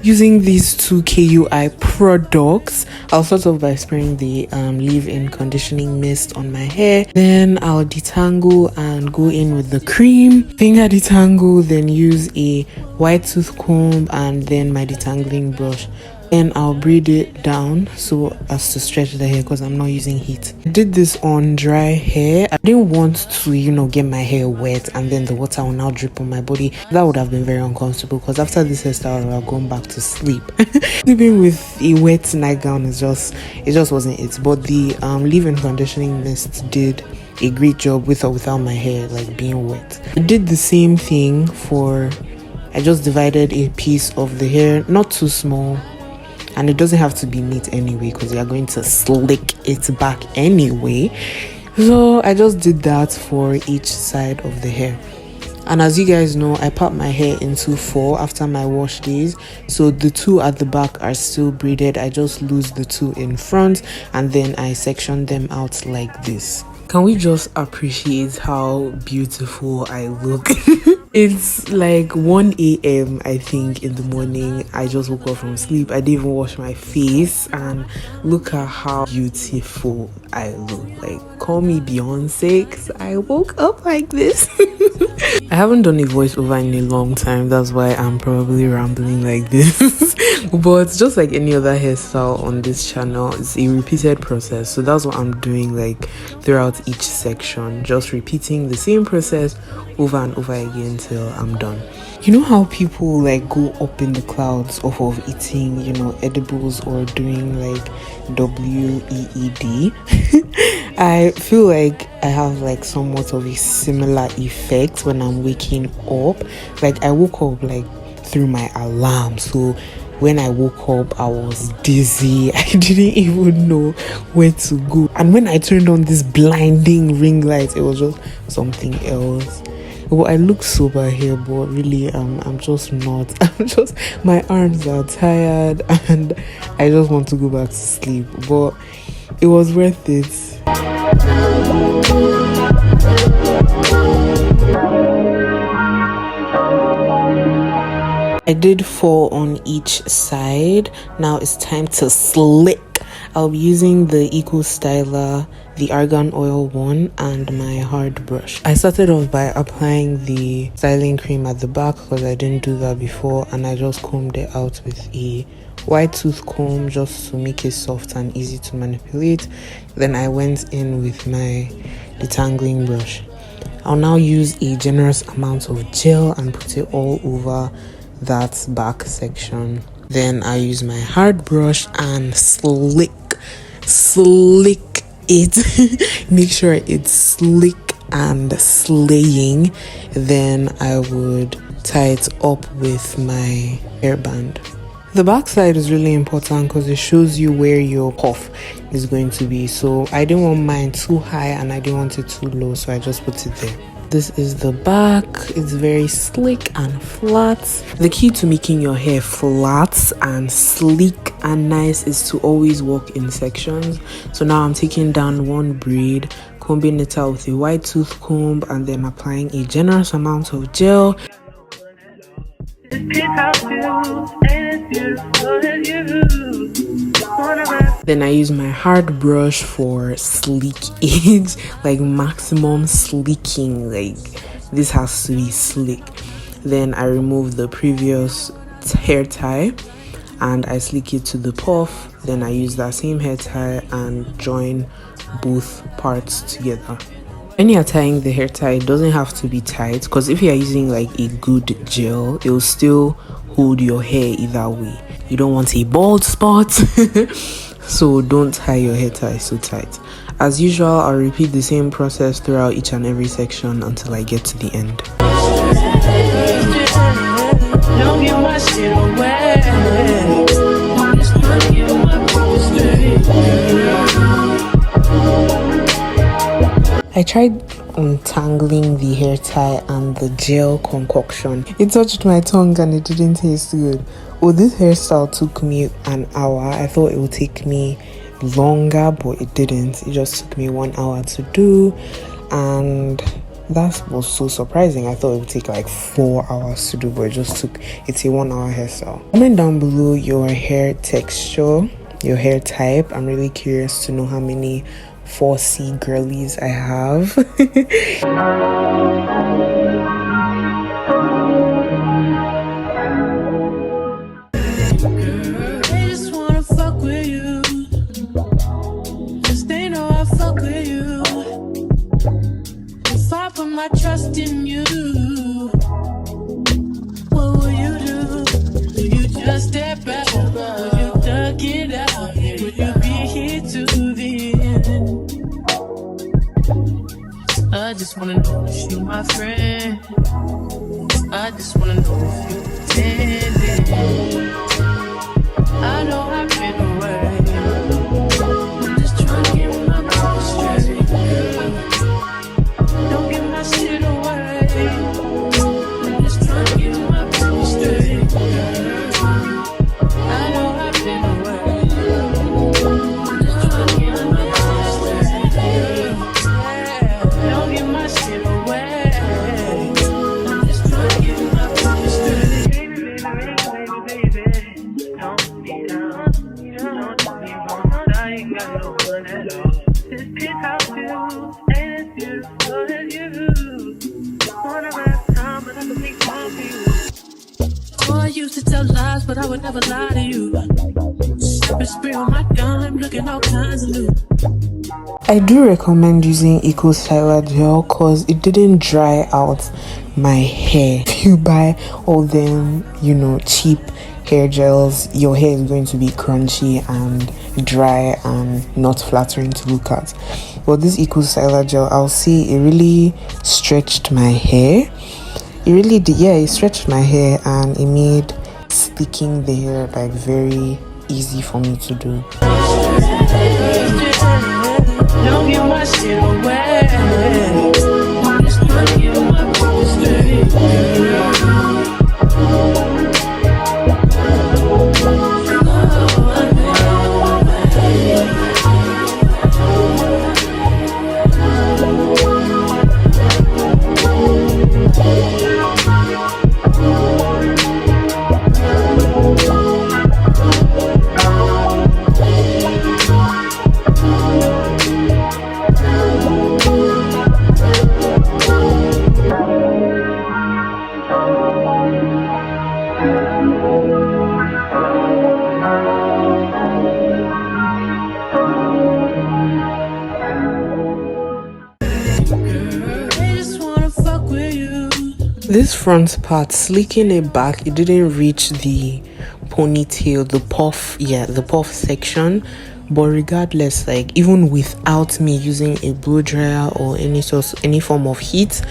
Using these two KUI products, I'll start off by spraying the leave-in conditioning mist on my hair. Then I'll detangle and go in with the cream. Finger detangle, then use a white tooth comb and then my detangling brush. Then I'll braid it down so as to stretch the hair because I'm not using heat. I did this on dry hair. I didn't want to, get my hair wet and then the water will now drip on my body. That would have been very uncomfortable because after this hairstyle, I would have gone back to sleep. Sleeping with a wet nightgown it just wasn't it. But the leave-in conditioning mist did a great job with or without my hair like being wet. I did the same thing I just divided a piece of the hair, not too small. And it doesn't have to be neat anyway because you are going to slick it back anyway. So I just did that for each side of the hair. And as you guys know, I part my hair into 4 after my wash days. So the 2 at the back are still braided. I just lose the 2 in front and then I section them out like this. Can we just appreciate how beautiful I look? It's like 1 a.m. I think in the morning. I just woke up from sleep. I didn't even wash my face and look at how beautiful I look. Like, call me Beyonce because I woke up like this. I haven't done a voiceover in a long time. That's why I'm probably rambling like this. But just like any other hairstyle on this channel, it's a repeated process. So that's what I'm doing like throughout each section. Just repeating the same process over and over again till I'm done. You know how people like go up in the clouds off of eating, edibles or doing like WEED? I feel like I have like somewhat of a similar effect when I'm waking up. Like I woke up like through my alarm. So when I woke up, I was dizzy. I didn't even know where to go. And when I turned on this blinding ring light, it was just something else. Well, I look sober here, but really, I'm just not. My arms are tired and I just want to go back to sleep. But it was worth it. I did 4 on each side. Now it's time to slick. I'll be using the Eco Styler, the argan oil one, and my hard brush. I started off by applying the styling cream at the back because I didn't do that before, and I just combed it out with a white tooth comb just to make it soft and easy to manipulate. Then I went in with my detangling brush. I'll now use a generous amount of gel and put it all over that back section. Then I use my hard brush and slick it. Make sure it's slick and slaying. Then I would tie it up with my hairband. The back side is really important because it shows you where your puff is going to be. So I didn't want mine too high and I didn't want it too low, so I just put it there. This is the back. It's very slick and flat. The key to making your hair flat and sleek and nice is to always work in sections. So now I'm taking down 1 braid, combing it out with a white tooth comb, and then applying a generous amount of gel. Then I use my hard brush for sleekage, like maximum sleeking. Like this has to be slick. Then I remove the previous hair tie and I sleek it to the puff. Then I use that same hair tie and join both parts together. When you're tying the hair tie, it doesn't have to be tight because if you're using like a good gel, it will still hold your hair either way. You don't want a bald spot. So don't tie your hair tie so tight. As usual, I'll repeat the same process throughout each and every section until I get to the end. I tried untangling the hair tie and the gel concoction. It touched my tongue and it didn't taste good. Oh, this hairstyle took me an hour. I thought it would take me longer, but it didn't. It just took me 1 hour to do, and That was so surprising. I thought it would take like 4 hours to do, but it's a 1 hour hairstyle. Comment down below your hair texture, your hair type. I'm really curious to know how many 4C girlies I have. My trust in you. What will you do? Will you just step back? Will you duck it out? Will you be here to the end? I just wanna know if you my friend. I just wanna know if you pretending. I know I've been away. I'm just trying to get my mind straight. Don't give my shit away. I'm just trying to get my mind straight. I know I've been away. I'm just trying to get my mind straight. Don't give my shit away. I'm just trying to get my mind straight. Baby, don't be down. Don't be wrong. I ain't got no one at all. This penthouse view ain't as beautiful as you. Wanna ride time, but I don't think I'll be. Oh, I used to tell lies, but I would never lie to you. Been spray on my dime, looking all kinds of new. I do recommend using Eco Styler gel because it didn't dry out my hair. If you buy all them, cheap hair gels, your hair is going to be crunchy and dry and not flattering to look at. But this Eco Styler gel, I'll see it really stretched my hair. It really did, yeah, it stretched my hair and it made sticking the hair like very easy for me to do. Don't give my shit away. I'm just trying to get my mind straight. This front part, slicking it back, it didn't reach the ponytail, the puff section. But regardless, like even without me using a blow dryer or any form of heat,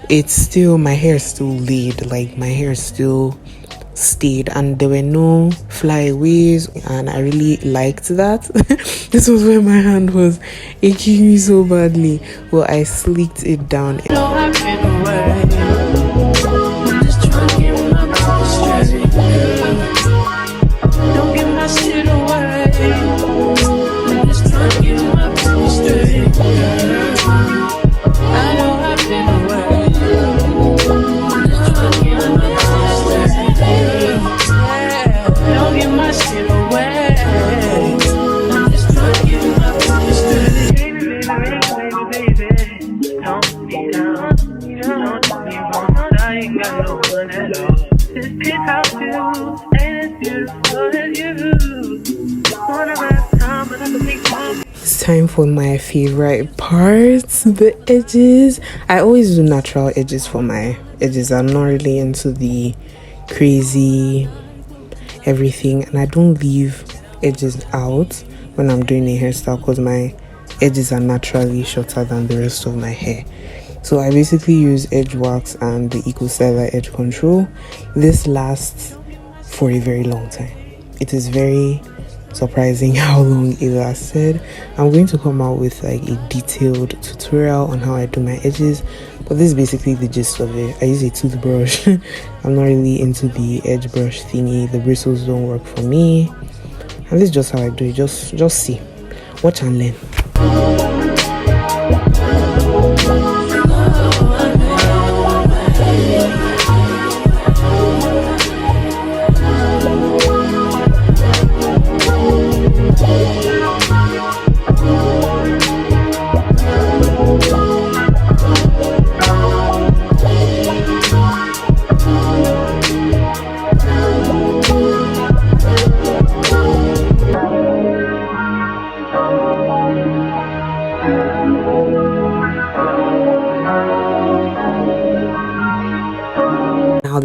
it's still, my hair still laid, like my hair still stayed and there were no flyaways, and I really liked that. This was where my hand was aching me so badly. Well, I slicked it down. Don't give my shit away. I'm just trying to get my mind straight. I know I've been away. I'm just trying to get my mind straight. Don't give my shit away. I'm just trying to get my mind straight. Baby, don't be down. Don't be wrong. I ain't got no one at all. This penthouse view ain't as beautiful as you. Wanna ride time, but I don't think I'll. It's time for my favorite parts, the edges. I always do natural edges for my edges. I'm not really into the crazy everything, and I don't leave edges out when I'm doing a hairstyle because my edges are naturally shorter than the rest of my hair. So I basically use edge wax and the Eco Styler edge control. This lasts for a very long time. It is very surprising how long it lasted. I'm going to come out with like a detailed tutorial on how I do my edges, but this is basically the gist of it. I use a toothbrush. I'm not really into the edge brush thingy. The bristles don't work for me, and this is just how I do it. Just see, watch and learn.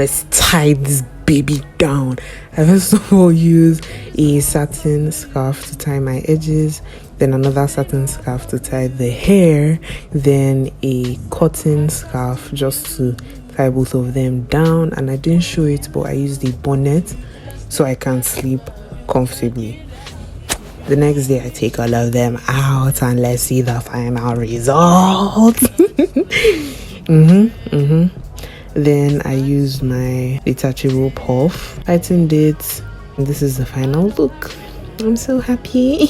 let's tie this baby down. I first of all use a satin scarf to tie my edges, then another satin scarf to tie the hair, then a cotton scarf just to tie both of them down. And I didn't show it, but I used a bonnet so I can sleep comfortably. The next day I take all of them out and let's see the final result. Then I used my detachable puff, tightened it, and this is the final look. I'm so happy.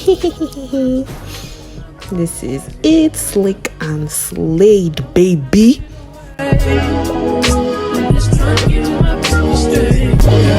This is it, slick and slayed, baby. I'm just trying to get my baby straight.